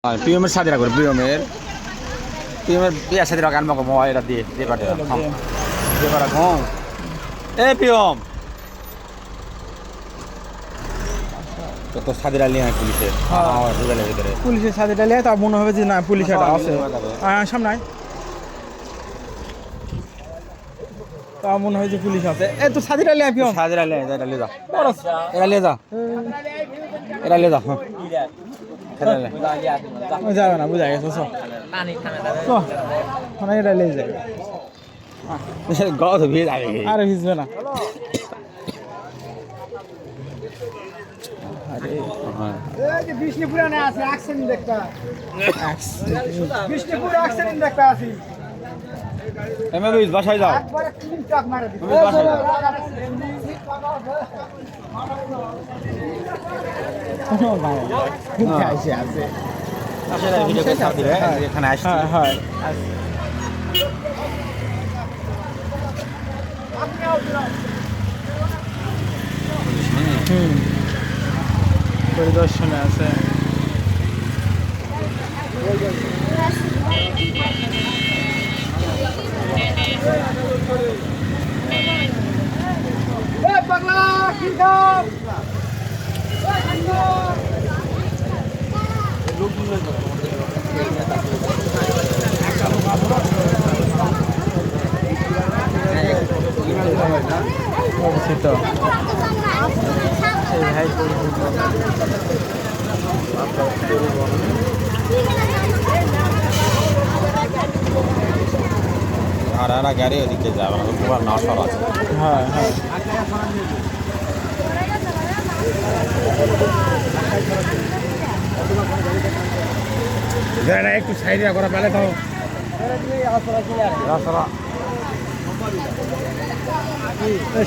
প্রিয়মের সাথে রাখো প্রিয়মের বিয়ার সাথে রাখ আনবো মোবাইল এটা দিয়ে দিয়ে পাঠে দিয়ে পাঠা ঘুম এ প্রিয়ম তো সাদিরা লিয়ে পুলিশের ভিতরে পুলিশের সাথে লিয়ে তা মনে হবে যে না পুলিশ এটা আছে সামনে তা মনে হয় যে পুলিশ আছে এ তো সাদিরা লিয়ে প্রিয়ম সাদিরা লিয়ে যা লিয়ে যা এরা লিয়ে যা এরা লিয়ে যা যাবে না বুঝা গেছে এটা লেগে যাবে গত ভিড় আগে আরে ভিজবে না বিষ্ণুপুরে আছে অ্যাক্সিডেন্ট দেখতা বিষ্ণুপুরে অ্যাক্সিডেন্ট দেখতা আছি এমএবিস বাসায় যাও একবারে তিন ট্রাক মারে দিছে বাসায় যাও আছে আসলে ভিডিও করে ছাড় দিবে এখানে আসছি হ্যাঁ পরিদর্শনে আছে পাগলা কি খাও আর গাড়ি ওদিকে যাবে না তোমার নশর আছে হ্যাঁ একটু সাইডে করা পেলে তো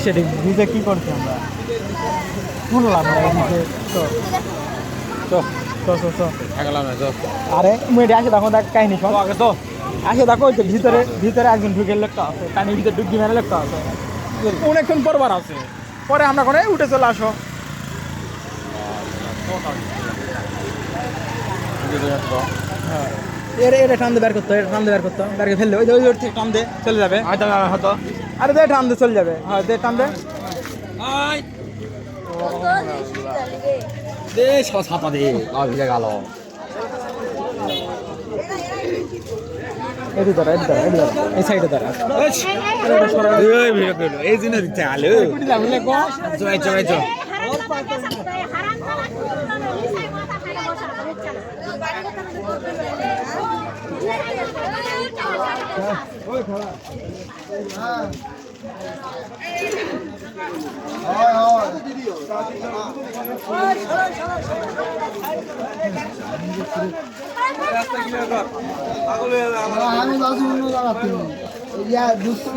সেটি ভিজে কি করছি আমরা শুনলাম আরে মেয়েটি আসে দেখো দেখ কাহিনী সব আগে তো আসে দেখো ওই ভিতরে ভিতরে একজন ঢুকে লোকটা আছে কাহিনীর ভিতরে ঢুকি মেরে লোকটা আছে অনেকক্ষণ পরবার আছে পরে আমরা করে উঠে চলে আসো হ্যাঁ এটা টান দিয়ে বের করতো এটা টান দিয়ে বের করতো বের করে ফেললে ওই ওই টান দিয়ে চলে যাবে হয়তো আরে দে টান দিয়ে চলে যাবে হ্যাঁ দে টান দে দে ছাতা দে ভিজে গেল এদি ধরা এই সাইডে ধরা এই জন্য দিতে আলো চলে চলে চল আমি দুষ্টু